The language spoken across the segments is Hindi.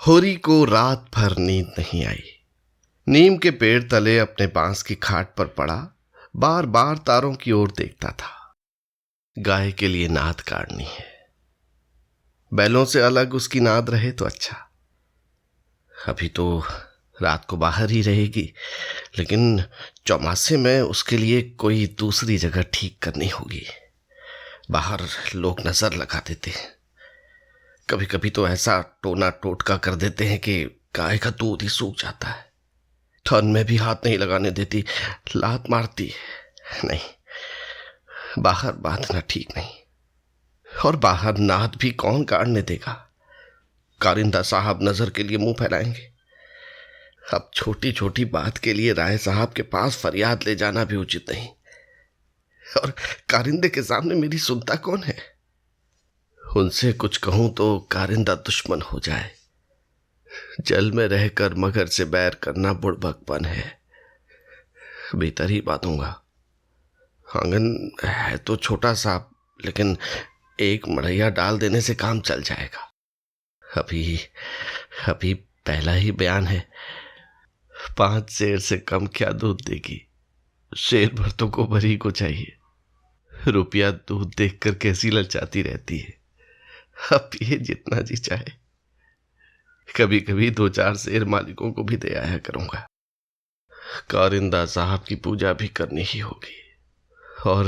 होरी को रात भर नींद नहीं आई। नीम के पेड़ तले अपने बांस की खाट पर पड़ा बार बार तारों की ओर देखता था। गाय के लिए नाद काटनी है, बैलों से अलग उसकी नाद रहे तो अच्छा। अभी तो रात को बाहर ही रहेगी, लेकिन चौमासे में उसके लिए कोई दूसरी जगह ठीक करनी होगी। बाहर लोग नजर लगा देते हैं, कभी कभी तो ऐसा टोना टोटका कर देते हैं कि गाय का दूध ही सूख जाता है। थन में भी हाथ नहीं लगाने देती, लात मारती है। नहीं, बाहर बांधना ठीक नहीं। और बाहर नाद भी कौन काटने देगा? कारिंदा साहब नजर के लिए मुंह फैलाएंगे। अब छोटी छोटी बात के लिए राय साहब के पास फरियाद ले जाना भी उचित नहीं। और कारिंदे के सामने मेरी सुनता कौन है? उनसे कुछ कहूं तो कारिंदा दुश्मन हो जाए। जल में रहकर मगर से बैर करना बुड़बकपन है। भीतर ही बांधूंगा। आंगन है तो छोटा सा, लेकिन एक मड़ैया डाल देने से काम चल जाएगा। अभी अभी पहला ही बयान है। 5 शेर से कम क्या दूध देगी? शेर भर तो गोबर को चाहिए। रुपया दूध देखकर कैसी ललचाती रहती है। अब ये जितना जी चाहे। कभी कभी 2-4 शेर मालिकों को भी दे आया करूंगा। कारिंदा साहब की पूजा भी करनी ही होगी, और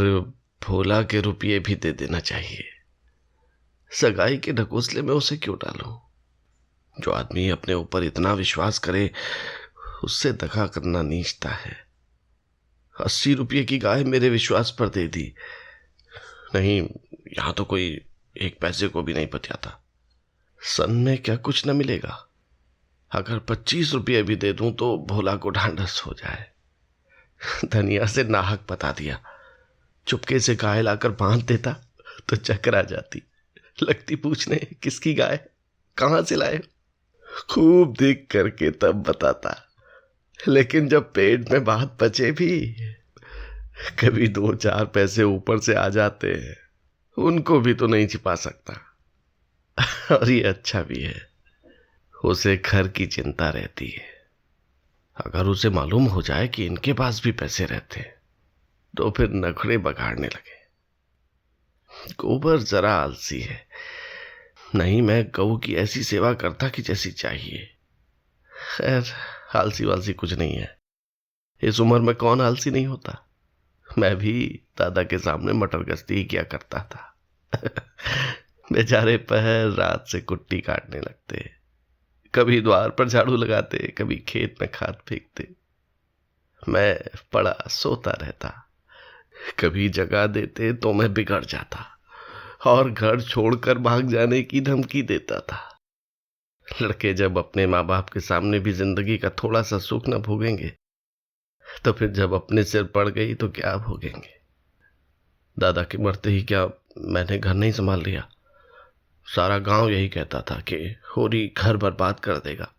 भोला के रुपये भी दे देना चाहिए। सगाई के ढकोसले में उसे क्यों डालूं? जो आदमी अपने ऊपर इतना विश्वास करे, उससे दगा करना नीचता है। 80 रुपये की गाय मेरे विश्वास पर दे दी। नहीं, यहां तो कोई 1 पैसे को भी नहीं बचाता। सन में क्या कुछ न मिलेगा? अगर 25 रुपये भी दे दूं तो भोला को ढांढस हो जाए। धनिया से नाहक बता दिया। चुपके से गाय लाकर बांध देता तो चक्कर आ जाती। लगती पूछने, किसकी गाय, कहां से लाए? खूब देख करके तब बताता। लेकिन जब पेट में बात बचे भी, कभी 2-4 पैसे ऊपर से आ जाते हैं, उनको भी तो नहीं छिपा सकता। और ये अच्छा भी है, उसे घर की चिंता रहती है। अगर उसे मालूम हो जाए कि इनके पास भी पैसे रहते हैं, तो फिर नखड़े बगाड़ने लगे। गोबर जरा आलसी है। नहीं, मैं गऊ की ऐसी सेवा करता कि जैसी चाहिए। खैर, आलसी वालसी कुछ नहीं है। इस उम्र में कौन आलसी नहीं होता। मैं भी दादा के सामने मटर गश्ती ही किया करता था। बेचारे पहर रात से कुट्टी काटने लगते, कभी द्वार पर झाड़ू लगाते, कभी खेत में खाद फेंकते। मैं पड़ा सोता रहता। कभी जगा देते तो मैं बिगड़ जाता और घर छोड़कर भाग जाने की धमकी देता था। लड़के जब अपने माँ बाप के सामने भी जिंदगी का थोड़ा सा सुख न भोगेंगे, तो फिर जब अपने सिर पड़ गई तो क्या भोगेंगे? दादा के मरते ही क्या मैंने घर नहीं संभाल लिया? सारा गांव यही कहता था कि होरी घर बर्बाद कर देगा।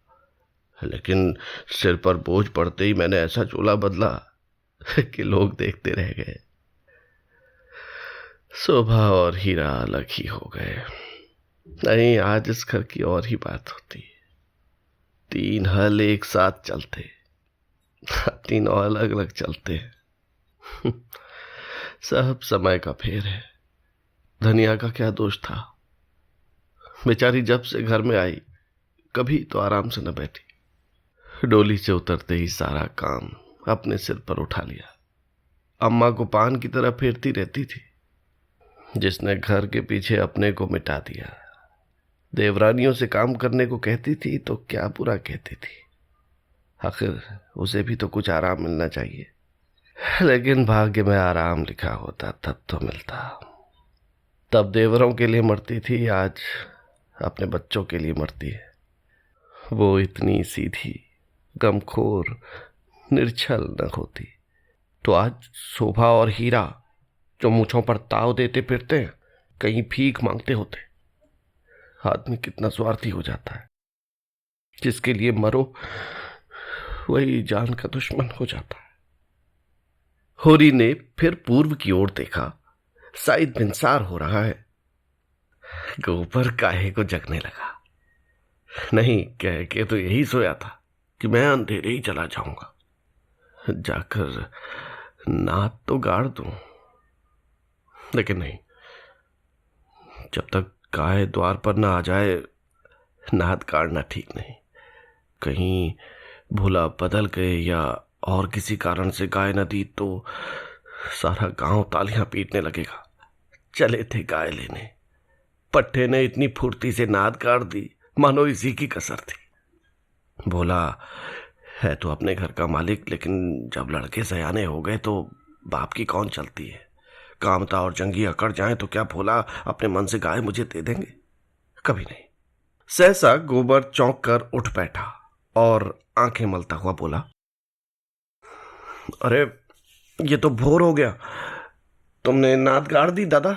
लेकिन सिर पर बोझ पड़ते ही मैंने ऐसा चूल्हा बदला कि लोग देखते रह गए। शोभा और हीरा अलग ही हो गए। नहीं, आज इस घर की और ही बात होती। 3 हल एक साथ चलते, तीनों अलग अलग चलते हैं। सब समय का फेर है। धनिया का क्या दोष था? बेचारी जब से घर में आई, कभी तो आराम से न बैठी। डोली से उतरते ही सारा काम अपने सिर पर उठा लिया। अम्मा को पान की तरह फेरती रहती थी। जिसने घर के पीछे अपने को मिटा दिया। देवरानियों से काम करने को कहती थी तो क्या बुरा कहती थी। आखिर उसे भी तो कुछ आराम मिलना चाहिए। लेकिन भाग्य में आराम लिखा होता तब तो मिलता। तब देवरों के लिए मरती थी, आज अपने बच्चों के लिए मरती है। वो इतनी सीधी, गमखोर, निर्छल न होती तो आज शोभा और हीरा, जो मूंछों पर ताव देते फिरते हैं, कहीं भीख मांगते होते। आदमी कितना स्वार्थी हो जाता है। जिसके लिए मरो वही जान का दुश्मन हो जाता है। होरी ने फिर पूर्व की ओर देखा। शायद बिनसार हो रहा है। गोबर काहे को जगने लगा। नहीं, कह के तो यही सोया था कि मैं अंधेरे ही चला जाऊंगा, जाकर नाद तो गाड़ दूं। लेकिन नहीं, जब तक गाय द्वार पर ना आ जाए नाद गाड़ना ठीक नहीं। कहीं भूला बदल गए या और किसी कारण से गाय न दी तो सारा गांव तालियां पीटने लगेगा। चले थे गाय लेने, पट्टे ने इतनी फुर्ती से नाद गाड़ दी मानो इसी की कसर थी। बोला, है तो अपने घर का मालिक, लेकिन जब लड़के सयाने हो गए तो बाप की कौन चलती है। कामता और जंगी अकड़ जाए तो क्या भोला अपने मन से गाय मुझे दे देंगे? कभी नहीं। सहसा गोबर चौंक कर उठ बैठा और आंखें मलता हुआ बोला, अरे ये तो भोर हो गया, तुमने नाद गाड़ दी दादा।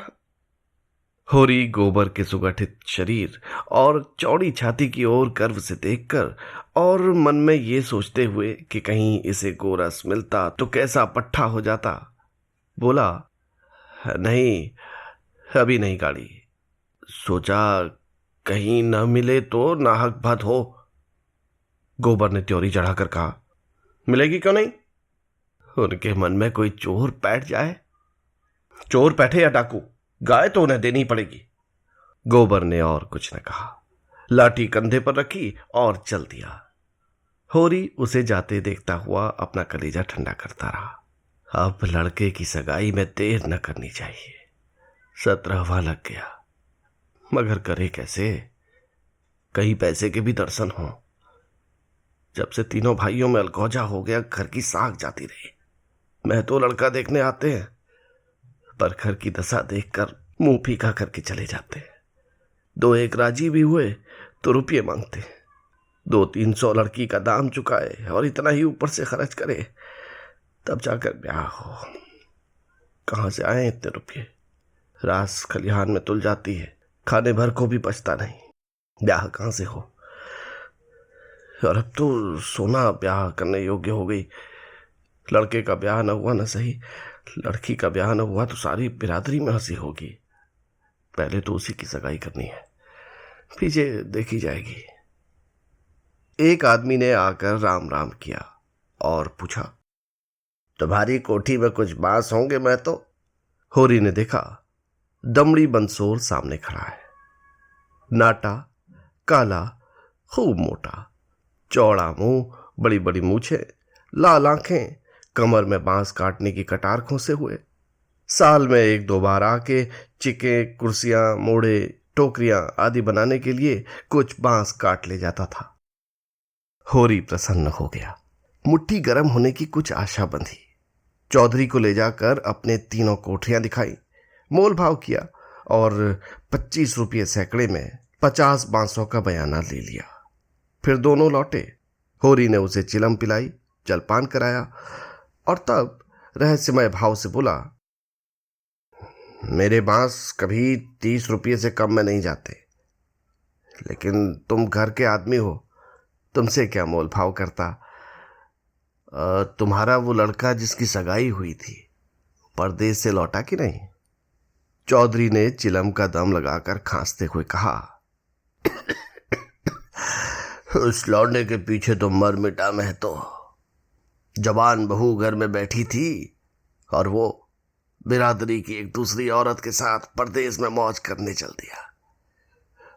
होरी गोबर के सुगठित शरीर और चौड़ी छाती की ओर गर्व से देखकर और मन में ये सोचते हुए कि कहीं इसे गोरस मिलता तो कैसा पट्ठा हो जाता, बोला, नहीं, अभी नहीं गाड़ी। सोचा कहीं न मिले तो नाहक भद हो। गोबर ने त्योरी चढ़ाकर कहा, मिलेगी क्यों नहीं? उनके मन में कोई चोर बैठ जाए। चोर बैठे या डाकू, गाय तो उन्हें देनी पड़ेगी। गोबर ने और कुछ न कहा, लाठी कंधे पर रखी और चल दिया। होरी उसे जाते देखता हुआ अपना कलेजा ठंडा करता रहा। अब लड़के की सगाई में देर न करनी चाहिए। 17वां लग गया, मगर करे कैसे? कहीं पैसे के भी दर्शन हो। जब से तीनों भाइयों में अलगौजा हो गया, घर की साख जाती रही। मैं तो लड़का देखने आते हैं, पर घर की दशा देखकर मुंह फीका करके चले जाते हैं। 2-1 राजी भी हुए तो रुपये मांगते, 200-300 लड़की का दाम चुकाए और इतना ही ऊपर से खर्च करे, तब जाकर ब्याह हो। कहां से आए इतने रुपये? रास खलिहान में तुल जाती है, खाने भर को भी बचता नहीं, ब्याह कहां से हो? और अब तो सोना ब्याह करने योग्य हो गई। लड़के का ब्याह न हुआ न सही, लड़की का ब्याह न हुआ तो सारी बिरादरी में हंसी होगी। पहले तो उसी की सगाई करनी है, पीछे देखी जाएगी। एक आदमी ने आकर राम राम किया और पूछा, तुम्हारी कोठी में कुछ बांस होंगे? मैं तो। होरी ने देखा, दमड़ी बंसोर सामने खड़ा है। नाटा, काला, खूब मोटा, चौड़ा मुंह, बड़ी बड़ी मूछें, लाल आंखें, कमर में बांस काटने की कटार खोसे हुए। साल में 1-2 बार आके चिके, कुर्सियां, मोड़े, टोकरियां आदि बनाने के लिए कुछ बांस काट ले जाता था। होरी प्रसन्न हो गया। मुट्ठी गर्म होने की कुछ आशा बंधी। चौधरी को ले जाकर अपने 3 कोठरियां दिखाई, मोल भाव किया और 25 रुपये सैकड़े में 50 बांसों का बयाना ले लिया। फिर दोनों लौटे। होरी ने उसे चिलम पिलाई, जलपान कराया और तब रहस्यमय भाव से बोला, मेरे बांस कभी 30 रुपये से कम में नहीं जाते, लेकिन तुम घर के आदमी हो, तुमसे क्या मोल भाव करता। तुम्हारा वो लड़का जिसकी सगाई हुई थी परदेश से लौटा कि नहीं? चौधरी ने चिलम का दम लगाकर खांसते हुए कहा, उस लौंडे के पीछे तो मर मिटा मैं तो। जवान बहू घर में बैठी थी और वो बिरादरी की एक दूसरी औरत के साथ परदेश में मौज करने चल दिया।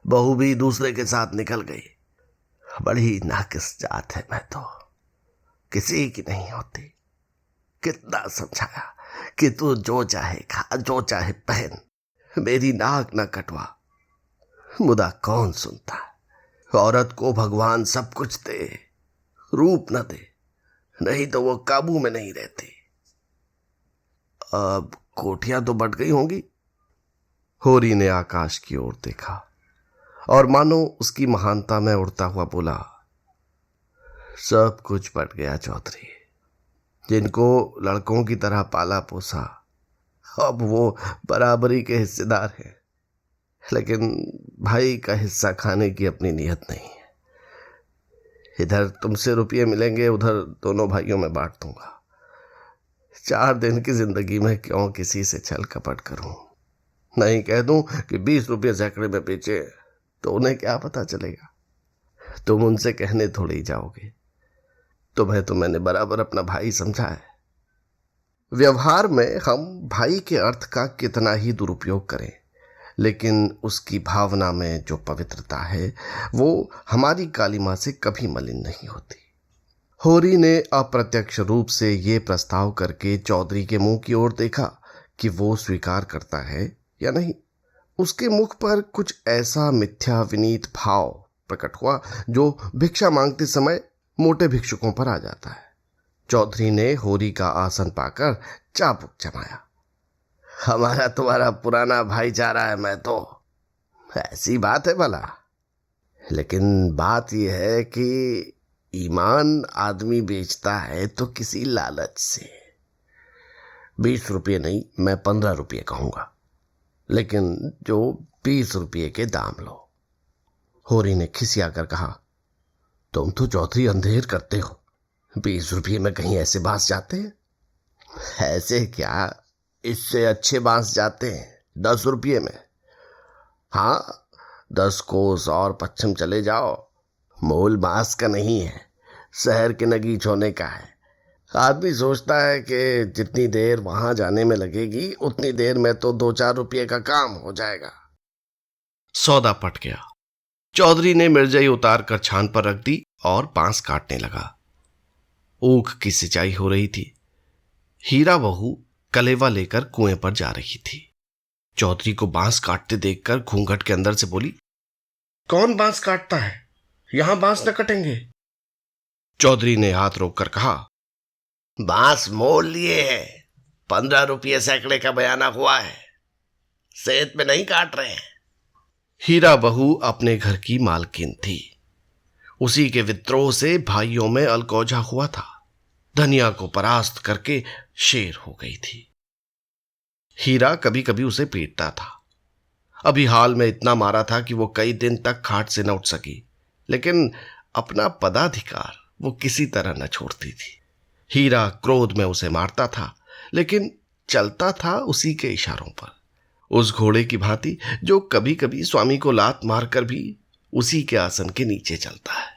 बहू भी दूसरे के साथ निकल गई। बड़ी नाकिस जात है मैं तो, किसी की नहीं होती। कितना समझाया कि तू जो चाहे खा, जो चाहे पहन, मेरी नाक न कटवा, मुदा कौन सुनता। औरत को भगवान सब कुछ दे, रूप न दे, नहीं तो वो काबू में नहीं रहती। अब कोठियां तो बट गई होंगी। होरी ने आकाश की ओर देखा और मानो उसकी महानता में उड़ता हुआ बोला, सब कुछ बट गया चौधरी। जिनको लड़कों की तरह पाला पोसा, अब वो बराबरी के हिस्सेदार हैं, लेकिन भाई का हिस्सा खाने की अपनी नीयत नहीं है। इधर तुमसे रुपये मिलेंगे, उधर दोनों भाइयों में बांट दूंगा। 4 दिन की जिंदगी में क्यों किसी से छल कपट करूं? नहीं कह दूं कि 20 रुपये सैकड़े में बेचे तो उन्हें क्या पता चलेगा। तुम उनसे कहने थोड़े ही जाओगे। तुम्हें तो मैंने बराबर अपना भाई समझा है। व्यवहार में हम भाई के अर्थ का कितना ही दुरुपयोग करें, लेकिन उसकी भावना में जो पवित्रता है वो हमारी कालिमा से कभी मलिन नहीं होती। होरी ने अप्रत्यक्ष रूप से ये प्रस्ताव करके चौधरी के मुंह की ओर देखा कि वो स्वीकार करता है या नहीं। उसके मुख पर कुछ ऐसा मिथ्या विनीत भाव प्रकट हुआ जो भिक्षा मांगते समय मोटे भिक्षुकों पर आ जाता है। चौधरी ने होरी का आसन पाकर चाबुक जमाया। हमारा तुम्हारा पुराना भाईचारा है, मैं तो ऐसी बात है भला। लेकिन बात यह है कि ईमान आदमी बेचता है तो किसी लालच से। 20 रुपये नहीं, मैं 15 रुपये कहूंगा, लेकिन जो 20 रुपये के दाम लो। होरी ने खिसिया कर कहा, तुम तो चौधरी अंधेर करते हो। 20 रुपये में कहीं ऐसे बांस जाते हैं? ऐसे क्या, इससे अच्छे बांस जाते हैं 10 रुपये में। हाँ, 10 कोस और पश्चिम चले जाओ, मोल बांस का नहीं है, शहर के नगीच होने का है। आदमी सोचता है कि जितनी देर वहां जाने में लगेगी उतनी देर में तो 2-4 रुपये का काम हो जाएगा। सौदा पट गया। चौधरी ने मिर्जाई उतार कर छान पर रख दी और बांस काटने लगा। ऊख की सिंचाई हो रही थी। हीरा बहू कलेवा लेकर कुएं पर जा रही थी। चौधरी को बांस काटते देखकर घूंघट के अंदर से बोली, कौन बांस काटता है? यहां बांस न कटेंगे। चौधरी ने हाथ रोककर कहा, बांस मोल लिए है, 15 रुपये सैकड़े का बयाना हुआ है, सेहत में नहीं काट रहे हैं। हीरा बहू अपने घर की मालकिन थी। उसी के विद्रोह से भाइयों में अलकौजा हुआ था। धनिया को परास्त करके शेर हो गई थी। हीरा कभी कभी उसे पीटता था। अभी हाल में इतना मारा था कि वो कई दिन तक खाट से न उठ सकी, लेकिन अपना पदाधिकार वो किसी तरह न छोड़ती थी। हीरा क्रोध में उसे मारता था, लेकिन चलता था उसी के इशारों पर, उस घोड़े की भांति जो कभी कभी स्वामी को लात मारकर भी उसी के आसन के नीचे चलता है।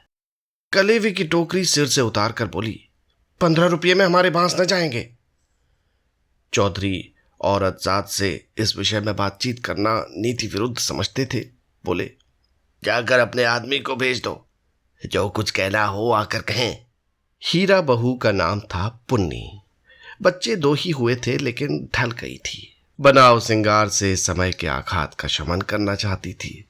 कलेवे की टोकरी सिर से उतार कर बोली, 15 रुपये में हमारे बांस न जाएंगे। चौधरी औरत जात से इस विषय में बातचीत करना नीति विरुद्ध समझते थे। बोले, जाकर अपने आदमी को भेज दो, जो कुछ कहना हो आकर कहें। हीरा बहू का नाम था पुन्नी। बच्चे 2 ही हुए थे, लेकिन ढल गई थी। बनाव सिंगार से समय के आघात का शमन करना चाहती थी,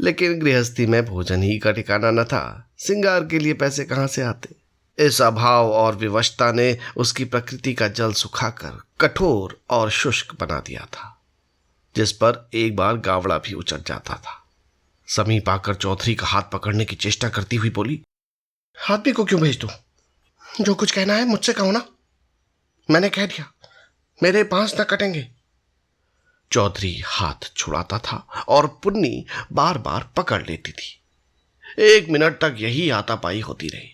लेकिन गृहस्थी में भोजन ही का ठिकाना न था। सिंगार के लिए पैसे कहां से आते? इस अभाव और विवशता ने उसकी प्रकृति का जल सुखाकर कठोर और शुष्क बना दिया था, जिस पर एक बार गावड़ा भी उचट जाता था। समीप आकर चौधरी का हाथ पकड़ने की चेष्टा करती हुई बोली, आदमी को क्यों भेज दूं? जो कुछ कहना है मुझसे कहो ना। मैंने कह दिया, मेरे बांस न कटेंगे। चौधरी हाथ छुड़ाता था और पुन्नी बार बार पकड़ लेती थी। 1 मिनट तक यही हाथापाई होती रही।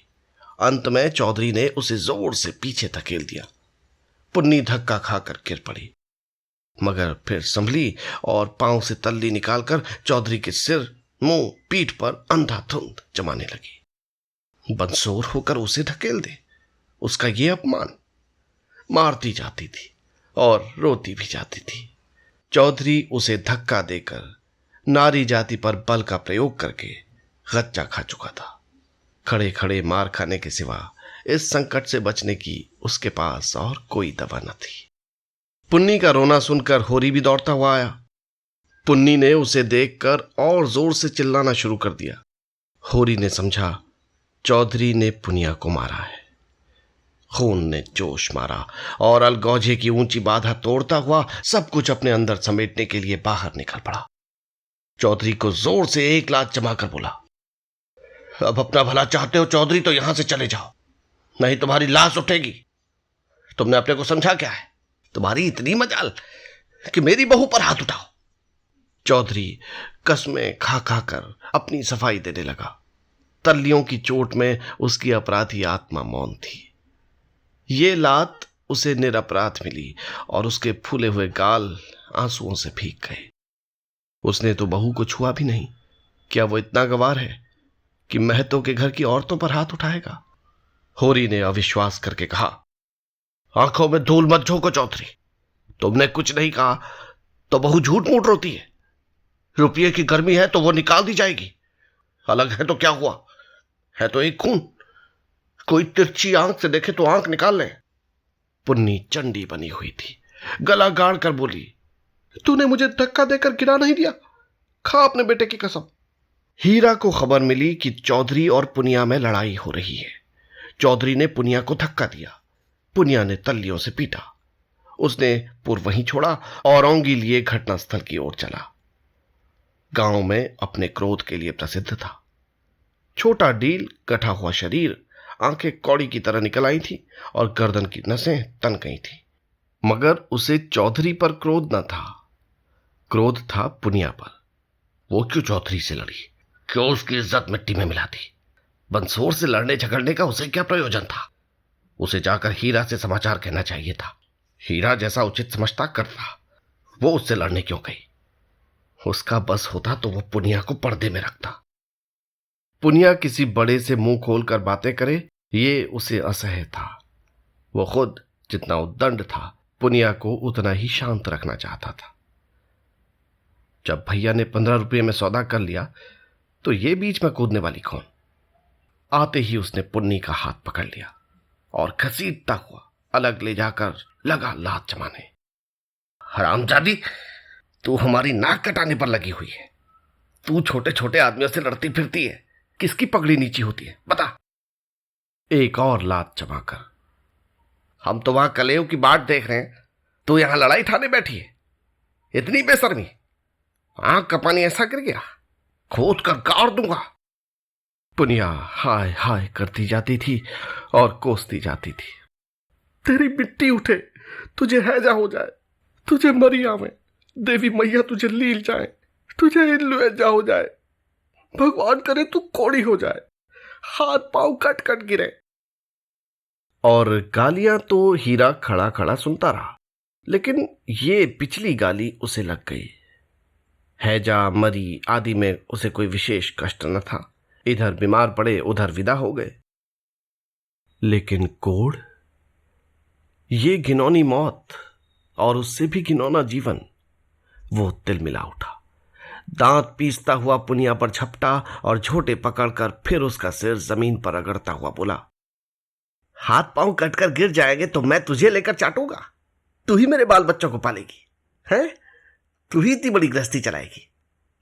अंत में चौधरी ने उसे जोर से पीछे धकेल दिया। पुन्नी धक्का खाकर गिर पड़ी, मगर फिर संभली और पांव से तल्ली निकालकर चौधरी के सिर, मुंह, पीठ पर अंधाधुंध जमाने लगी। बंसोर होकर उसे धकेल दे, उसका ये अपमान। मारती जाती थी और रोती भी जाती थी। चौधरी उसे धक्का देकर नारी जाति पर बल का प्रयोग करके गच्चा खा चुका था। खड़े खड़े मार खाने के सिवा इस संकट से बचने की उसके पास और कोई दवा न थी। पुन्नी का रोना सुनकर होरी भी दौड़ता हुआ आया। पुन्नी ने उसे देखकर और जोर से चिल्लाना शुरू कर दिया। होरी ने समझा चौधरी ने पुनिया को मारा है। खून ने जोश मारा और अलगौजे की ऊंची बाधा तोड़ता हुआ सब कुछ अपने अंदर समेटने के लिए बाहर निकल पड़ा। चौधरी को जोर से 1 लात जमाकर बोला, अब अपना भला चाहते हो चौधरी, तो यहां से चले जाओ, नहीं तुम्हारी लाश उठेगी। तुमने अपने को समझा क्या है? तुम्हारी इतनी मजाल कि मेरी बहू पर हाथ उठाओ। चौधरी कसमें खा खा कर अपनी सफाई देने लगा। तल्लियों की चोट में उसकी अपराधी आत्मा मौन थी। ये लात उसे निरपराध मिली और उसके फूले हुए गाल आंसुओं से भीग गए। उसने तो बहू को छुआ भी नहीं। क्या वो इतना गवार है कि महतो के घर की औरतों पर हाथ उठाएगा? होरी ने अविश्वास करके कहा, आंखों में धूल मत झोंको चौधरी। तुमने कुछ नहीं कहा तो बहू झूठ मूठ रोती है। रुपये की गर्मी है तो वो निकाल दी जाएगी। अलग है तो क्या हुआ, है तो एक खून। कोई तिरछी आंख से देखे तो आंख निकाल ले। पुन्नी चंडी बनी हुई थी, गला गाड़ कर बोली, तूने मुझे धक्का देकर गिरा नहीं दिया, खा अपने बेटे की कसम। हीरा को खबर मिली कि चौधरी और पुनिया में लड़ाई हो रही है। चौधरी ने पुनिया को धक्का दिया, पुनिया ने तल्लियों से पीटा। उसने पुर वहीं छोड़ा और औंगी लिए घटनास्थल की ओर चला। गांव में अपने क्रोध के लिए प्रसिद्ध था। छोटा डील, गठा हुआ शरीर, आंखें कौड़ी की तरह निकल आई थी और गर्दन की नसें तन गई थी। मगर उसे चौधरी पर क्रोध न था, क्रोध था पुनिया पर। वो क्यों चौधरी से लड़ी, क्यों उसकी इज्जत मिट्टी में मिला दी? बंसोर से लड़ने झगड़ने का उसे क्या प्रयोजन था? उसे जाकर हीरा से समाचार कहना चाहिए था। हीरा जैसा उचित समझता करता, वो उससे लड़ने क्यों गई? उसका बस होता तो वो पुनिया को पर्दे में रखता। पुनिया किसी बड़े से मुंह खोलकर बातें करे, ये उसे असह्य था। वो खुद जितना उद्दंड था, पुनिया को उतना ही शांत रखना चाहता था। जब भैया ने 15 रुपये में सौदा कर लिया तो ये बीच में कूदने वाली कौन? आते ही उसने पुन्नी का हाथ पकड़ लिया और घसीटता हुआ अलग ले जाकर लगा लात जमाने। हरामजादी, तू हमारी नाक कटाने पर लगी हुई है। तू छोटे छोटे आदमियों से लड़ती फिरती है, किसकी पगड़ी नीची होती है बता? एक और लात जमाकर, हम तो वहां कलेव की बाट देख रहे हैं, तू यहां लड़ाई ठाने बैठी है। इतनी बेशर्मी, आंख का पानी ऐसा गिर गया, खोद कर गाड़ दूंगा। पुनिया हाय हाय करती जाती थी और कोसती जाती थी। तेरी मिट्टी उठे, तुझे हैजा हो जाए, तुझे मरी आवे, देवी मैया तुझे लील जाए, तुझे इल्लुएजा हो जाए, भगवान करे तू कोड़ी हो जाए, हाथ पांव कट कट गिरे। और गालियां तो हीरा खड़ा खड़ा सुनता रहा, लेकिन ये पिछली गाली उसे लग गई। हैजा, मरी आदि में उसे कोई विशेष कष्ट न था। इधर बीमार पड़े, उधर विदा हो गए। लेकिन कोढ़, ये घिनौनी मौत और उससे भी घिनौना जीवन, वो तिलमिला उठा। दांत पीसता हुआ पुनिया पर झपटा और झोटे पकड़कर फिर उसका सिर जमीन पर रगड़ता हुआ बोला, हाथ पांव कटकर गिर जाएंगे तो मैं तुझे लेकर चाटूंगा? तू ही मेरे बाल बच्चों को पालेगी हैं? तू ही इतनी बड़ी गृहस्थी चलाएगी?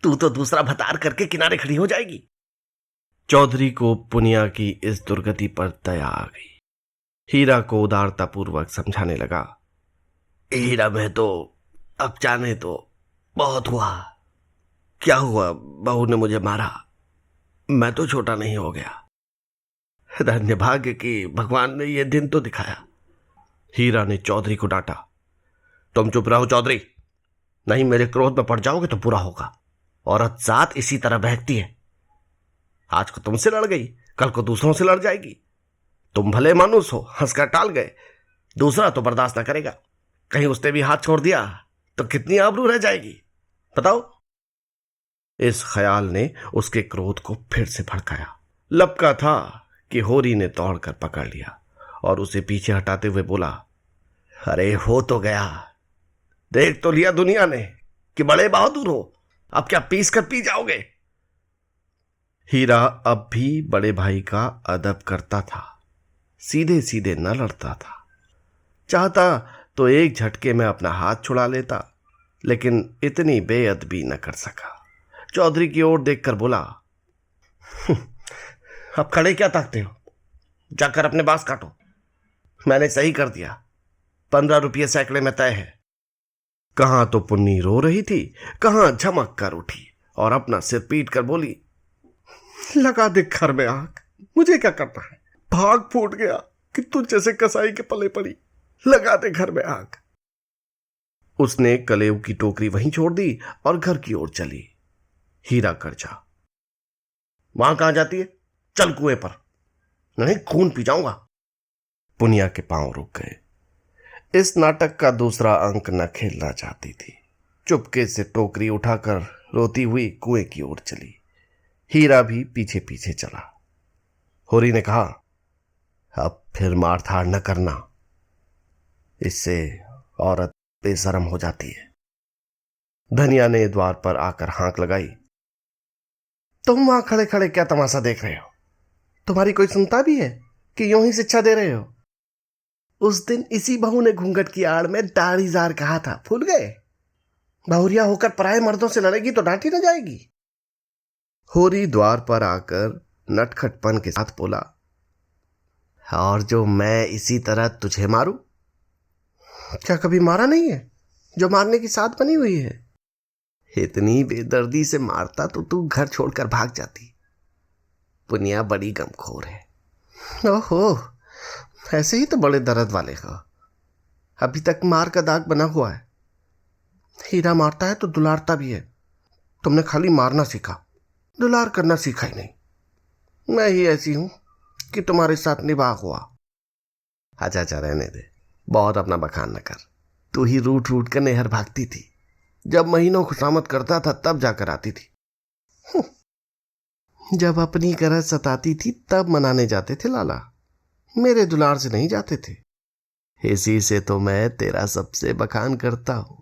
तू तो दूसरा भतार करके किनारे खड़ी हो जाएगी। चौधरी को पुनिया की इस दुर्गति पर दया आ गई। हीरा को उदारतापूर्वक समझाने लगा, हीरा में तो अब जाने तो बहुत हुआ। क्या हुआ? बहू ने मुझे मारा, मैं तो छोटा नहीं हो गया। धन्य भाग्य कि भगवान ने यह दिन तो दिखाया। हीरा ने चौधरी को डांटा, तुम चुप रहो चौधरी, नहीं मेरे क्रोध में पड़ जाओगे तो बुरा होगा। औरत जात इसी तरह बहकती है। आज को तुमसे लड़ गई, कल को दूसरों से लड़ जाएगी। तुम भले मानुस हो, हंसकर टाल गए, दूसरा तो बर्दाश्त ना करेगा। कहीं उसने भी हाथ छोड़ दिया तो कितनी आबरू रह जाएगी, बताओ। इस ख्याल ने उसके क्रोध को फिर से भड़काया। लपका था कि होरी ने दौड़कर पकड़ लिया और उसे पीछे हटाते हुए बोला, अरे हो तो गया, देख तो लिया दुनिया ने कि बड़े बहादुर हो, अब क्या पीस कर पी जाओगे? हीरा अब भी बड़े भाई का अदब करता था, सीधे सीधे न लड़ता था। चाहता तो एक झटके में अपना हाथ छुड़ा लेता, लेकिन इतनी बेअदबी न कर सका। चौधरी की ओर देखकर बोला, अब खड़े क्या ताकते हो, जाकर अपने बांस काटो। मैंने सही कर दिया, 15 रुपये सैकड़े में तय है। कहां तो पुन्नी रो रही थी, कहां झमक कर उठी और अपना सिर पीट कर बोली, लगा दे घर में आग, मुझे क्या करना है? भाग फूट गया कि तू जैसे कसाई के पले पड़ी, लगा दे घर में आग। उसने कलेव की टोकरी वहीं छोड़ दी और घर की ओर चली। हीरा करजा, वहां कहां जाती है? चल कुएं पर, नहीं खून पी जाऊंगा। पुनिया के पांव रुक गए। इस नाटक का दूसरा अंक न खेलना चाहती थी। चुपके से टोकरी उठाकर रोती हुई कुएं की ओर चली। हीरा भी पीछे पीछे चला। होरी ने कहा, अब फिर मारधाड़ न करना, इससे औरत बेशरम हो जाती है। धनिया ने द्वार पर आकर हाँक लगाई, तुम वहां खड़े खड़े क्या तमाशा देख रहे हो? तुम्हारी कोई सुनता भी है कि यूं ही शिक्षा दे रहे हो? उस दिन इसी बहू ने घूंघट की आड़ में दाढ़ीदार कहा था, भूल गए? बहुरिया होकर पराये मर्दों से लड़ेगी तो डांटी न जाएगी। होरी द्वार पर आकर नटखटपन के साथ बोला, और जो मैं इसी तरह तुझे मारूं? क्या कभी मारा नहीं है जो मारने की साथ बनी हुई है? इतनी बेदर्दी से मारता तो तू घर छोड़कर भाग जाती। पुनिया बड़ी गमखोर है। ओहो, ऐसे ही तो बड़े दर्द वाले हो। अभी तक मार का दाग बना हुआ है। हीरा मारता है तो दुलारता भी है। तुमने खाली मारना सीखा, दुलार करना सीखा ही नहीं। मैं ही ऐसी हूं कि तुम्हारे साथ निभाग हुआ। अच्छा अच्छा, रहने दे, बहुत अपना बखान न कर। तू ही रूठ रूठ कर नहर भागती थी। जब महीनों खुशामद करता था तब जाकर आती थी। जब अपनी गरज सताती थी तब मनाने जाते थे लाला, मेरे दुलार से नहीं जाते थे। इसी से तो मैं तेरा सबसे बखान करता हूं।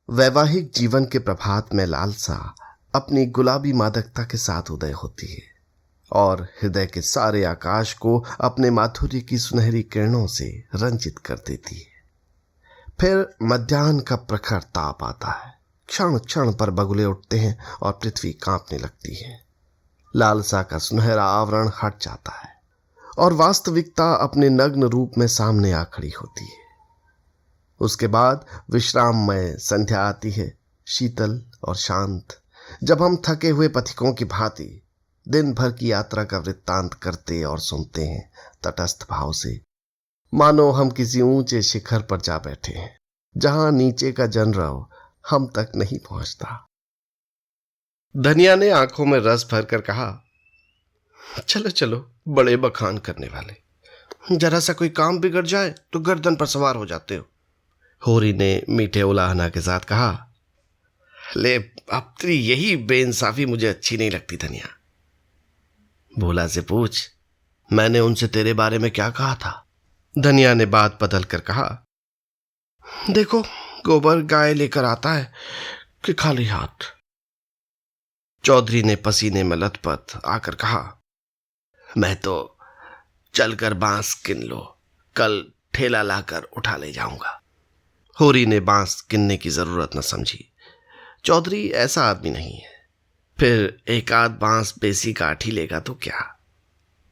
वैवाहिक जीवन के प्रभात में लालसा अपनी गुलाबी मादकता के साथ उदय होती है और हृदय के सारे आकाश को अपने माधुर्य की सुनहरी किरणों से रंजित कर देती है। फिर मध्याह्न का प्रखर ताप आता है। क्षण क्षण पर बगुले उठते हैं और पृथ्वी कांपने लगती है। लालसा का सुनहरा आवरण हट जाता है और वास्तविकता अपने नग्न रूप में सामने आ खड़ी होती है। उसके बाद विश्राममय संध्या आती है, शीतल और शांत, जब हम थके हुए पथिकों की भांति दिन भर की यात्रा का वृत्तांत करते और सुनते हैं तटस्थ भाव से, मानो हम किसी ऊंचे शिखर पर जा बैठे हैं जहां नीचे का जनरव हम तक नहीं पहुंचता। धनिया ने आंखों में रस भरकर कहा, चलो चलो, बड़े बखान करने वाले, जरा सा कोई काम बिगड़ जाए तो गर्दन पर सवार हो जाते हो। होरी ने मीठे उलाहना के साथ कहा, ले अब तेरी यही बेइंसाफी मुझे अच्छी नहीं लगती धनिया। भोला से पूछ, मैंने उनसे तेरे बारे में क्या कहा था? धनिया ने बात बदल कर कहा, देखो गोबर गाय लेकर आता है कि खाली हाथ। चौधरी ने पसीने में लथपथ आकर कहा, मैं तो चलकर बांस किन लो, कल ठेला लाकर उठा ले जाऊंगा। होरी ने बांस किनने की जरूरत न समझी। चौधरी ऐसा आदमी नहीं है। फिर एक आध बांस बेसी काट ही लेगा तो क्या,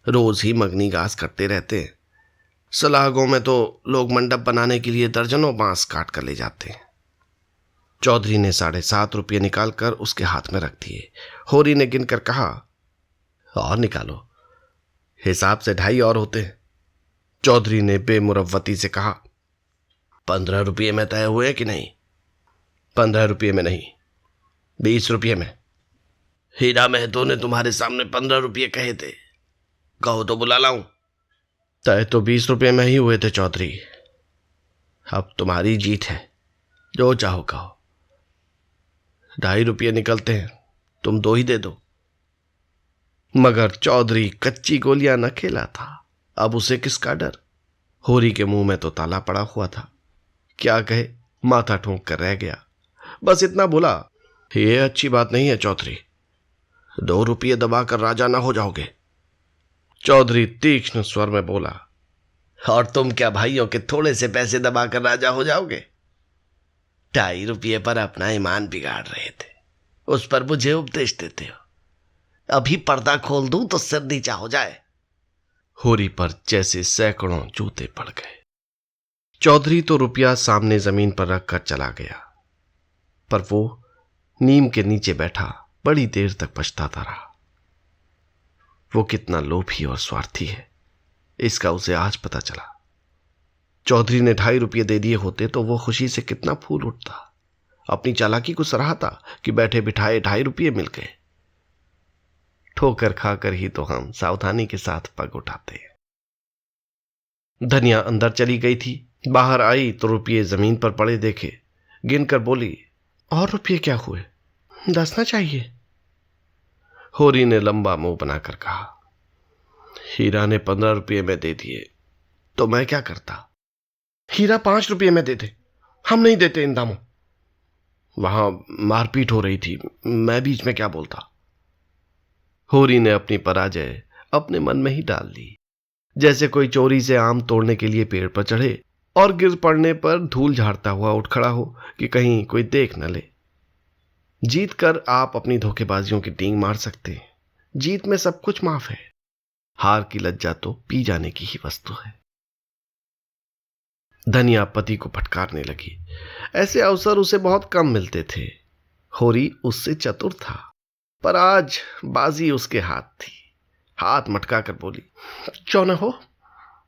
रोज ही मगनी घास करते रहते हैं। सलाहगों में तो लोग मंडप बनाने के लिए दर्जनों बांस काट कर ले जाते हैं। चौधरी ने 7.5 रुपये निकालकर उसके हाथ में रख दिए। होरी ने गिनकर कहा, और निकालो, हिसाब से 2.5 और होते हैं। चौधरी ने बेमुरव्वती से कहा, 15 रुपये में तय हुए कि नहीं? 15 रुपये में नहीं, 20 रुपये में। हीरा महतो ने तुम्हारे सामने 15 रुपये कहे थे, कहो तो बुला लाऊं। तय तो 20 रुपये में ही हुए थे चौधरी। अब तुम्हारी जीत है, जो चाहो कहो। 2.5 रुपये निकलते हैं, तुम 2 ही दे दो। मगर चौधरी कच्ची गोलियां न खेला था, अब उसे किसका डर? होरी के मुंह में तो ताला पड़ा हुआ था, क्या कहे, माथा ठोंक कर रह गया। बस इतना बोला, ये अच्छी बात नहीं है चौधरी, 2 रुपये दबाकर राजा ना हो जाओगे। चौधरी तीक्ष्ण स्वर में बोला, और तुम क्या भाइयों के थोड़े से पैसे दबाकर राजा हो जाओगे? 2.5 रुपये पर अपना ईमान बिगाड़ रहे थे, उस पर मुझे उपदेश देते हो। अभी पर्दा खोल दूं तो सिर नीचा हो जाए। होरी पर जैसे सैकड़ों जूते पड़ गए। चौधरी तो रुपया सामने जमीन पर रखकर चला गया, पर वो नीम के नीचे बैठा बड़ी देर तक पछताता रहा। वो कितना लोभी और स्वार्थी है, इसका उसे आज पता चला। चौधरी ने 2.5 रुपये दे दिए होते तो वो खुशी से कितना फूल उठता, अपनी चालाकी को सराहता कि बैठे बिठाए 2.5 रुपये मिल गए। ठोकर खाकर ही तो हम सावधानी के साथ पग उठाते हैं। धनिया अंदर चली गई थी, बाहर आई तो रुपये जमीन पर पड़े देखे, गिनकर बोली, और रुपये क्या हुए? 10 ना चाहिए? होरी ने लंबा मुंह बनाकर कहा। हीरा ने 15 रुपये में दे दिए तो मैं क्या करता? हीरा 5 रुपये में दे दे, हम नहीं देते इन दामों। वहां मारपीट हो रही थी, मैं बीच में क्या बोलता? होरी ने अपनी पराजय अपने मन में ही डाल ली, जैसे कोई चोरी से आम तोड़ने के लिए पेड़ पर चढ़े और गिर पड़ने पर धूल झाड़ता हुआ उठ खड़ा हो कि कहीं कोई देख न ले। जीत कर आप अपनी धोखेबाजियों की डींग मार सकते हैं। जीत में सब कुछ माफ है, हार की लज्जा तो पी जाने की ही वस्तु है। धनिया पति को फटकारने लगी। ऐसे अवसर उसे बहुत कम मिलते थे। होरी उससे चतुर था, पर आज बाजी उसके हाथ थी। हाथ मटका कर बोली, क्यों न हो,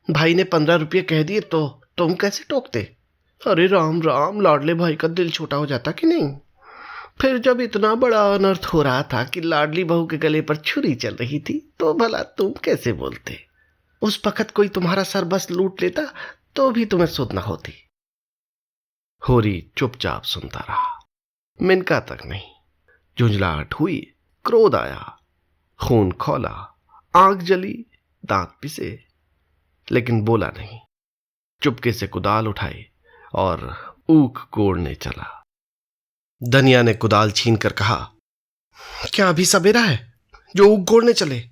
भाई ने 15 रुपये कह दिए तो तुम कैसे टोकते? अरे राम राम, लाडले भाई का दिल छोटा हो जाता कि नहीं? फिर जब इतना बड़ा अनर्थ हो रहा था कि लाडली बहू के गले पर छुरी चल रही थी तो भला तुम कैसे बोलते? उस वक्त कोई तुम्हारा सर बस लूट लेता तो भी तुम्हें सुध न होती। होरी चुपचाप सुनता रहा, मिनका तक नहीं। झुंझलाहट हुई, क्रोध आया, खून खौला, आंख जली, दांत पिसे, लेकिन बोला नहीं। चुपके से कुदाल उठाई और ऊख कोड़ने चला। धनिया ने कुदाल छीन कर कहा, क्या अभी सवेरा है जो ऊख कोड़ने चले?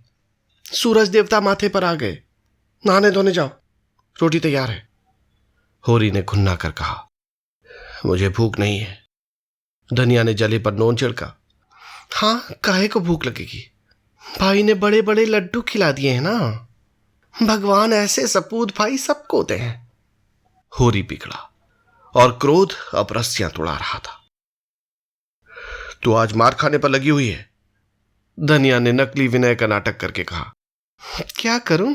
सूरज देवता माथे पर आ गए, नहाने धोने जाओ, रोटी तैयार है। होरी ने घुन्ना कर कहा, मुझे भूख नहीं है। धनिया ने जले पर नोन छिड़का। हाँ, काहे को भूख लगेगी? भाई ने बड़े बड़े लड्डू खिला दिए हैं ना। भगवान ऐसे सपूत भाई सबको दे हैं। होरी बिगड़ा और क्रोध अब रस्सियां तोड़ा रहा था। तू आज मार खाने पर लगी हुई है, धनिया ने नकली विनय का नाटक करके कहा। क्या करूं,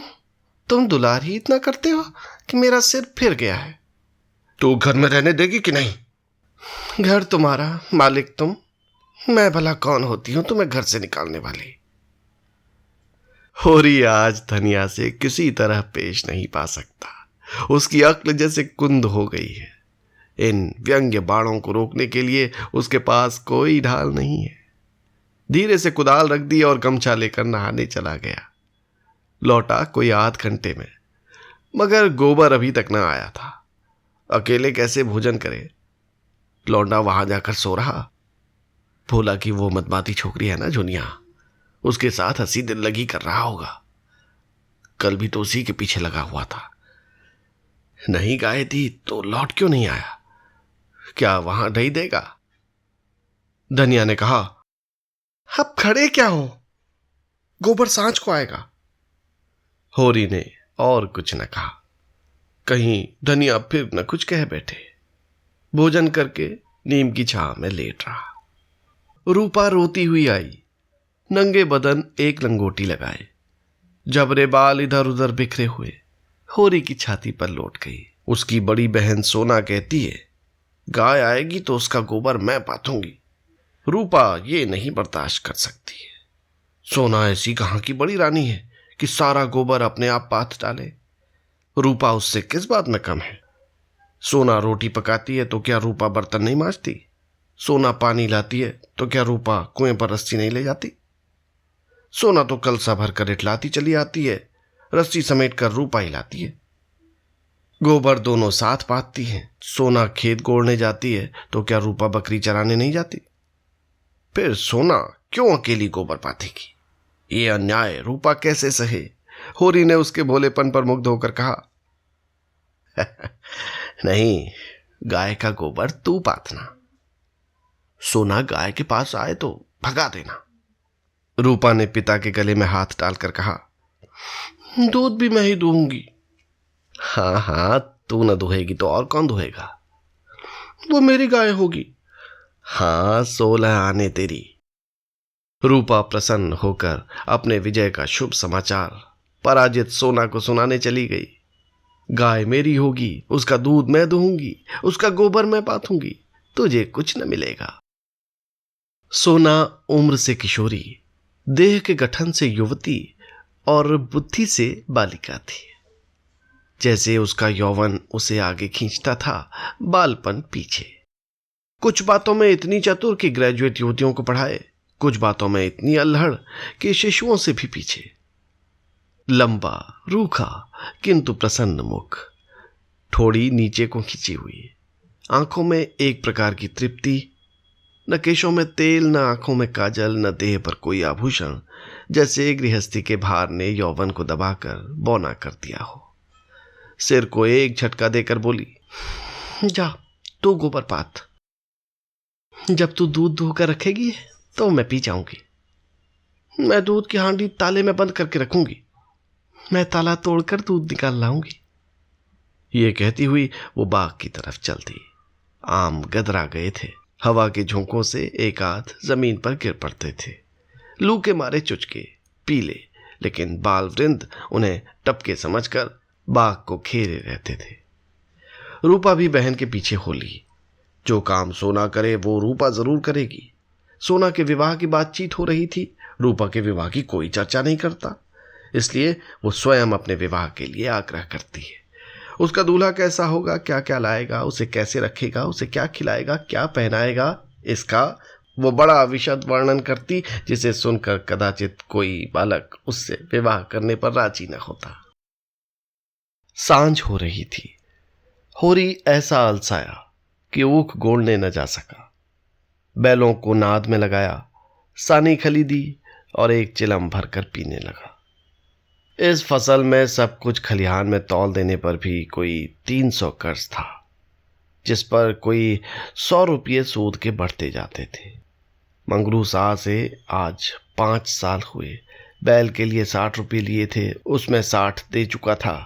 तुम दुलार ही इतना करते हो कि मेरा सिर फिर गया है। तू घर में रहने देगी कि नहीं? घर तुम्हारा, मालिक तुम। मैं भला कौन होती हूं तुम्हें घर से निकालने वाली? होरी आज धनिया से किसी तरह पेश नहीं पा सकता। उसकी अक्ल जैसे कुंद हो गई है। इन व्यंग्य बाणों को रोकने के लिए उसके पास कोई ढाल नहीं है। धीरे से कुदाल रख दी और गमछा लेकर नहाने चला गया। लौटा कोई आध घंटे में, मगर गोबर अभी तक न आया था। अकेले कैसे भोजन करे? लौंडा वहां जाकर सो रहा। भोला की वो मतबाती छोकरी है ना जुनिया, उसके साथ हंसी दिल लगी कर रहा होगा। कल भी तो उसी के पीछे लगा हुआ था। नहीं गाय थी तो लौट क्यों नहीं आया? क्या वहां ढही देगा? धनिया ने कहा, अब खड़े क्या हो, गोबर सांझ को आएगा। होरी ने और कुछ न कहा। कहीं धनिया फिर न कुछ कह बैठे। भोजन करके नीम की छांव में लेट रहा। रूपा रोती हुई आई, नंगे बदन एक लंगोटी लगाए, जबरे बाल इधर उधर बिखरे हुए होरी की छाती पर लौट गई। उसकी बड़ी बहन सोना कहती है, गाय आएगी तो उसका गोबर मैं पाथूंगी। रूपा ये नहीं बर्दाश्त कर सकती है। सोना ऐसी कहां की बड़ी रानी है कि सारा गोबर अपने आप पाथ डाले। रूपा उससे किस बात में कम है? सोना रोटी पकाती है तो क्या रूपा बर्तन नहीं मांजती? सोना पानी लाती है तो क्या रूपा कुएं पर रस्सी नहीं ले जाती? सोना तो कलसा भर कर इटलाती चली आती है, रस्सी समेट कर रूपा ही लाती है। गोबर दोनों साथ पाथती हैं। सोना खेत गोड़ने जाती है तो क्या रूपा बकरी चराने नहीं जाती? फिर सोना क्यों अकेली गोबर पाथेगी? ये अन्याय रूपा कैसे सहे? होरी ने उसके भोलेपन पर मुग्ध होकर कहा, नहीं, गाय का गोबर तू पाथना। सोना गाय के पास आए तो भगा देना। रूपा ने पिता के गले में हाथ डालकर कहा, दूध भी मैं ही दूंगी। हाँ हाँ, तू न दुहेगी तो और कौन दुहेगा? वो मेरी गाय होगी। हाँ, 16 आने तेरी। रूपा प्रसन्न होकर अपने विजय का शुभ समाचार पराजित सोना को सुनाने चली गई। गाय मेरी होगी, उसका दूध मैं दूंगी, उसका गोबर मैं पाथूंगी, तुझे कुछ न मिलेगा। सोना उम्र से किशोरी, देह के गठन से युवती और बुद्धि से बालिका थी। जैसे उसका यौवन उसे आगे खींचता था, बालपन पीछे। कुछ बातों में इतनी चतुर कि ग्रेजुएट युवतियों को पढ़ाए, कुछ बातों में इतनी अल्हड़ कि शिशुओं से भी पीछे। लंबा, रूखा किंतु प्रसन्न मुख, ठोड़ी नीचे को खिंची हुई, आंखों में एक प्रकार की तृप्ति, न केशों में तेल, न आंखों में काजल, न देह पर कोई आभूषण, जैसे गृहस्थी के भार ने यौवन को दबाकर बौना कर दिया हो। सिर को एक झटका देकर बोली, जा तू गोबर पात, जब तू दूध धोकर रखेगी तो मैं पी जाऊंगी। मैं दूध की हांडी ताले में बंद करके रखूंगी, मैं ताला तोड़कर दूध निकाल लाऊंगी। ये कहती हुई वो बाग की तरफ चल दी। आम गदरा गए थे, हवा के झोंकों से एक आध जमीन पर गिर पड़ते थे। लू के मारे चुचके, पीले, लेकिन बाल वृंद उन्हें टपके समझकर बाग को घेरे रहते थे। रूपा भी बहन के पीछे हो ली। जो काम सोना करे वो रूपा जरूर करेगी। सोना के विवाह की बातचीत हो रही थी, रूपा के विवाह की कोई चर्चा नहीं करता, इसलिए वो स्वयं अपने विवाह के लिए आग्रह करती है। उसका दूल्हा कैसा होगा, क्या क्या लाएगा, उसे कैसे रखेगा, उसे क्या खिलाएगा, क्या पहनाएगा, इसका वो बड़ा विशद वर्णन करती, जिसे सुनकर कदाचित कोई बालक उससे विवाह करने पर राजी न होता। सांझ हो रही थी। होरी ऐसा अलसाया कि ऊख गोड़ने न जा सका। बैलों को नाद में लगाया, सानी खरीदी और एक चिलम भरकर पीने लगा। इस फसल में सब कुछ खलिहान में तौल देने पर भी कोई 300 कर्ज था, जिस पर कोई 100 रुपये सूद के बढ़ते जाते थे। मंगरू शाह से आज 5 साल हुए। बैल के लिए 60 रुपये लिए थे, उसमें 60 दे चुका था,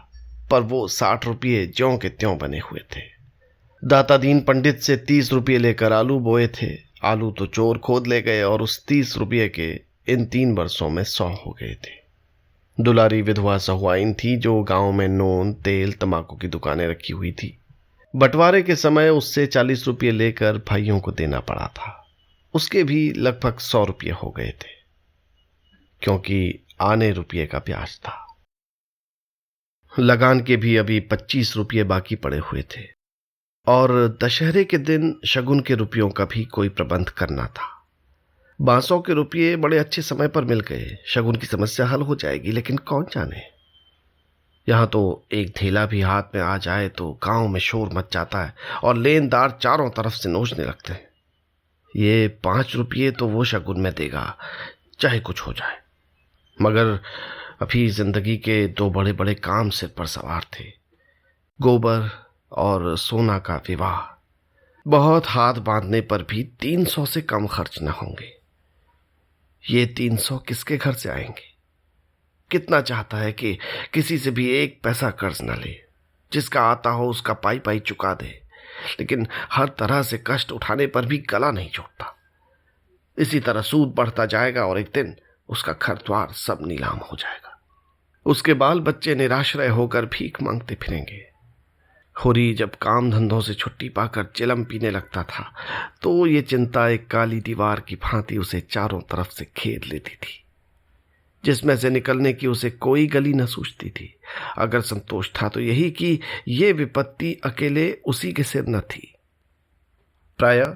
पर वो 60 रुपये ज्यों के त्यों बने हुए थे। दाता दीन पंडित से 30 रुपये लेकर आलू बोए थे। आलू तो चोर खोद ले गए और उस 30 रुपये के इन 3 वर्षों में 100 हो गए थे। दुलारी विधवा सहुआइन थी जो गांव में नून, तेल, तंबाकू की दुकानें रखी हुई थी। बंटवारे के समय उससे 40 रुपये लेकर भाइयों को देना पड़ा था। उसके भी लगभग 100 रुपये हो गए थे, क्योंकि आने रुपये का ब्याज था। लगान के भी अभी 25 रुपये बाकी पड़े हुए थे और दशहरे के दिन शगुन के रुपयों का भी कोई प्रबंध करना था। बांसों के रुपये बड़े अच्छे समय पर मिल गए। शगुन की समस्या हल हो जाएगी, लेकिन कौन जाने, यहां तो एक ढेला भी हाथ में आ जाए तो गांव में शोर मच जाता है और लेनदार चारों तरफ से नोचने लगते हैं। ये 5 रुपये तो वो शगुन में देगा, चाहे कुछ हो जाए। मगर अभी जिंदगी के 2 बड़े बड़े काम सिर पर सवार थे, गोबर और सोना का विवाह। बहुत हाथ बांधने पर भी 300 से कम खर्च न होंगे। ये 300 किसके घर से आएंगे? कितना चाहता है कि किसी से भी 1 पैसा कर्ज न ले, जिसका आता हो उसका पाई पाई चुका दे, लेकिन हर तरह से कष्ट उठाने पर भी गला नहीं छोड़ता। इसी तरह सूद बढ़ता जाएगा और एक दिन उसका घर द्वार सब नीलाम हो जाएगा। उसके बाल बच्चे निराश्रय होकर भीख मांगते फिरेंगे। होरी जब काम धंधों से छुट्टी पाकर चिलम पीने लगता था तो ये चिंता एक काली दीवार की भांति उसे चारों तरफ से घेर लेती थी, जिसमें से निकलने की उसे कोई गली न सूझती थी। अगर संतोष था तो यही कि ये विपत्ति अकेले उसी के सिर न थी। प्रायः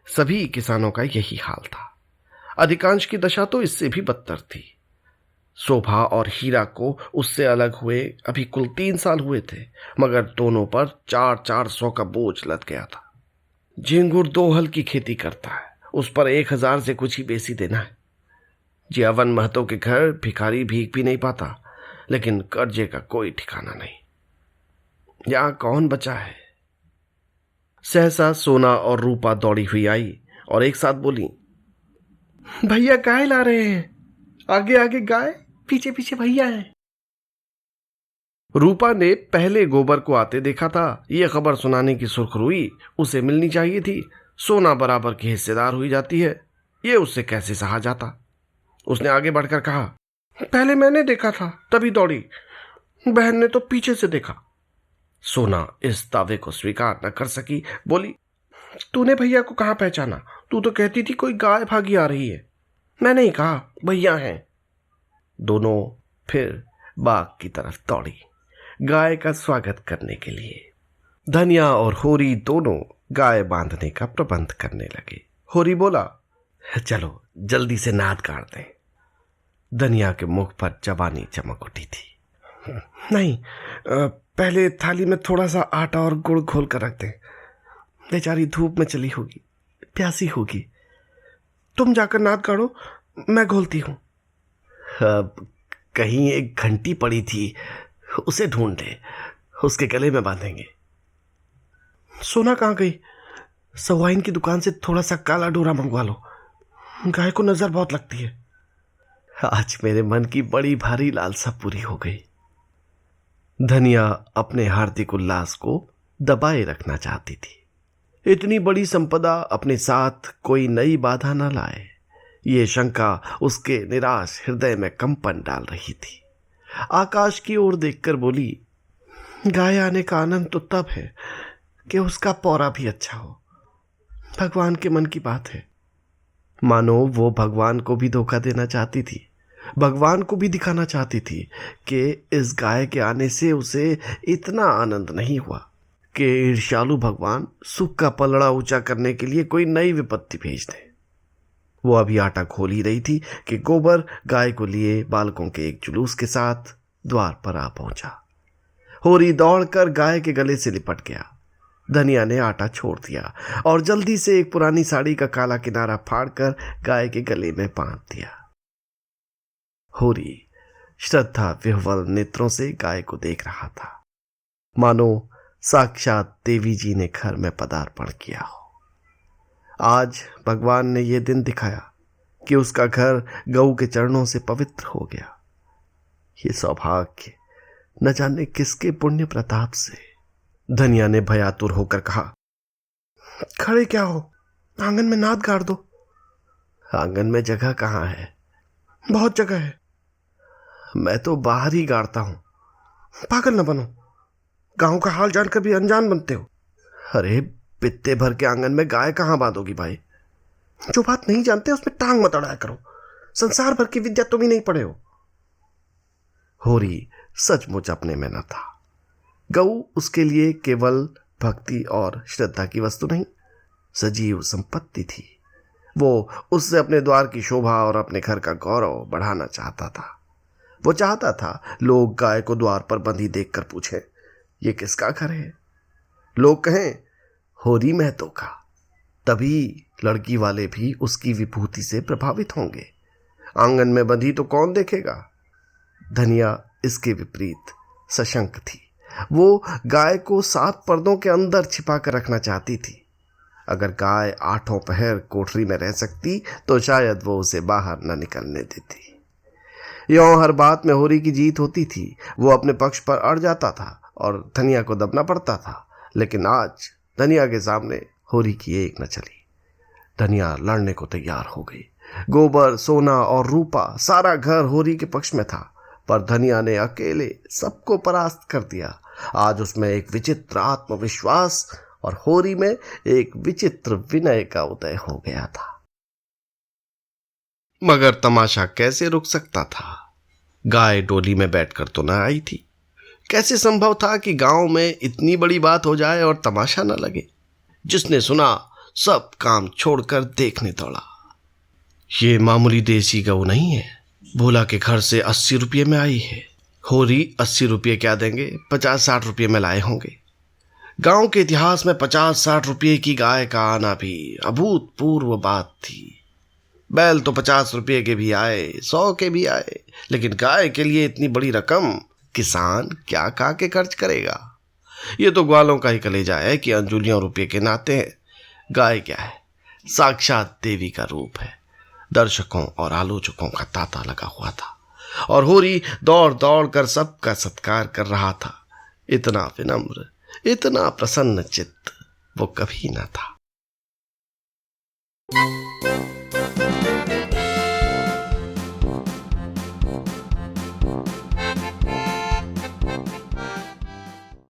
सभी किसानों का यही हाल था। अधिकांश की दशा तो इससे भी बदतर थी। शोभा और हीरा को उससे अलग हुए अभी कुल 3 साल हुए थे, मगर दोनों पर 400 का बोझ लद गया था। झिंगुर 2 हल की खेती करता है, उस पर 1000 से कुछ ही बेसी देना है। जियावन महतो के घर भिखारी भीख भी नहीं पाता, लेकिन कर्जे का कोई ठिकाना नहीं। यहां कौन बचा है? सहसा सोना और रूपा दौड़ी हुई आई और एक साथ बोली, भैया गाय ला रहे हैं। आगे आगे गाय, पीछे पीछे भैया हैं। रूपा ने पहले गोबर को आते देखा था। यह खबर सुनाने की सुर्खरुई उसे मिलनी चाहिए थी। सोना बराबर की हिस्सेदार हुई जाती है, ये उससे कैसे सहा जाता। उसने आगे बढ़कर कहा, पहले मैंने देखा था तभी दौड़ी, बहन ने तो पीछे से देखा। सोना इस दावे को स्वीकार न कर सकी, बोली, तूने भैया को कहाँ पहचाना? तू तो कहती थी कोई गाय भागी आ रही है। मैंने ही कहा भैया हैं। दोनों फिर बाग की तरफ दौड़ी गाय का स्वागत करने के लिए। धनिया और होरी दोनों गाय बांधने का प्रबंध करने लगे। होरी बोला, चलो जल्दी से नाद काट दें। धनिया के मुख पर जवानी चमक उठी थी। नहीं, पहले थाली में थोड़ा सा आटा और गुड़ घोल कर रख दें। बेचारी धूप में चली होगी, प्यासी होगी। तुम जाकर नाद काढ़ो, मैं घोलती हूँ। कहीं एक घंटी पड़ी थी, उसे ढूंढ ले, उसके गले में बांधेंगे। सोना कहाँ गई? सवाइन की दुकान से थोड़ा सा काला डोरा मंगवा लो, गाय को नजर बहुत लगती है। आज मेरे मन की बड़ी भारी लालसा पूरी हो गई। धनिया अपने हार्दिक उल्लास को दबाए रखना चाहती थी। इतनी बड़ी संपदा अपने साथ कोई नई बाधा न लाए, ये शंका उसके निराश हृदय में कंपन डाल रही थी। आकाश की ओर देखकर बोली, गाय आने का आनंद तो तब है कि उसका पौरा भी अच्छा हो। भगवान के मन की बात है। मानो वो भगवान को भी धोखा देना चाहती थी, भगवान को भी दिखाना चाहती थी कि इस गाय के आने से उसे इतना आनंद नहीं हुआ कि ईर्ष्यालु भगवान सुख का पलड़ा ऊंचा करने के लिए कोई नई विपत्ति भेज दे। वो अभी आटा खोल ही रही थी कि गोबर गाय को लिए बालकों के एक जुलूस के साथ द्वार पर आ पहुंचा। होरी दौड़कर गाय के गले से लिपट गया। धनिया ने आटा छोड़ दिया और जल्दी से एक पुरानी साड़ी का काला किनारा फाड़कर गाय के गले में बांध दिया। होरी श्रद्धा विह्वल नेत्रों से गाय को देख रहा था, मानो साक्षात देवी जी ने घर में पदार्पण किया हो। आज भगवान ने यह दिन दिखाया कि उसका घर गऊ के चरणों से पवित्र हो गया। ये सौभाग्य न जाने किसके पुण्य प्रताप से। धनिया ने भयातुर होकर कहा, खड़े क्या हो, आंगन में नाद गाड़ दो। आंगन में जगह कहाँ है? बहुत जगह है। मैं तो बाहर ही गाड़ता हूं। पागल न बनो, गांव का हाल जानकर भी अनजान बनते हो। अरे पित्ते भर के आंगन में गाय कहां बांधोगी भाई? जो बात नहीं जानते उसमें टांग मत अड़ाया करो। संसार भर की विद्या तुम ही नहीं पढ़े हो। होरी सचमुच अपने में न था। गऊ उसके लिए केवल भक्ति और श्रद्धा की वस्तु नहीं, सजीव संपत्ति थी। वो उससे अपने द्वार की शोभा और अपने घर का गौरव बढ़ाना चाहता था। वो चाहता था लोग गाय को द्वार पर बंधी देखकर पूछें, ये किसका घर है? लोग कहें, होरी महतो का। तभी लड़की वाले भी उसकी विभूति से प्रभावित होंगे। आंगन में बंधी तो कौन देखेगा? धनिया इसके विपरीत सशंक थी। वो गाय को 7 पर्दों के अंदर छिपा कर रखना चाहती थी। अगर गाय 8 पहर कोठरी में रह सकती तो शायद वो उसे बाहर न निकलने देती। यों हर बात में होरी की जीत होती थी। वो अपने पक्ष पर अड़ जाता था और धनिया को दबना पड़ता था। लेकिन आज धनिया के सामने होरी की एक न चली। धनिया लड़ने को तैयार हो गई। गोबर, सोना और रूपा, सारा घर होरी के पक्ष में था, पर धनिया ने अकेले सबको परास्त कर दिया। आज उसमें एक विचित्र आत्मविश्वास और होरी में एक विचित्र विनय का उदय हो गया था। मगर तमाशा कैसे रुक सकता था? गाय डोली में बैठकर तो न आई थी। कैसे संभव था कि गांव में इतनी बड़ी बात हो जाए और तमाशा न लगे? जिसने सुना सब काम छोड़कर देखने दौड़ा। ये मामूली देसी गऊ नहीं है। भोला के घर से 80 रुपये में आई है। होरी 80 रुपये क्या देंगे, 50-60 रुपये में लाए होंगे। गांव के इतिहास में 50-60 रुपये की गाय का आना भी अभूतपूर्व बात थी। बैल तो 50 रुपये के भी आए, 100 के भी आए, लेकिन गाय के लिए इतनी बड़ी रकम किसान क्या खा के खर्च करेगा? ये तो ग्वालों का ही कलेजा है कि अंजुलियों रुपये के नाते हैं। गाय क्या है, साक्षात देवी का रूप है। दर्शकों और आलोचकों का तांता लगा हुआ था और होरी दौड़ दौड़ कर सबका सत्कार कर रहा था। इतना विनम्र, इतना प्रसन्न चित्त वो कभी न था।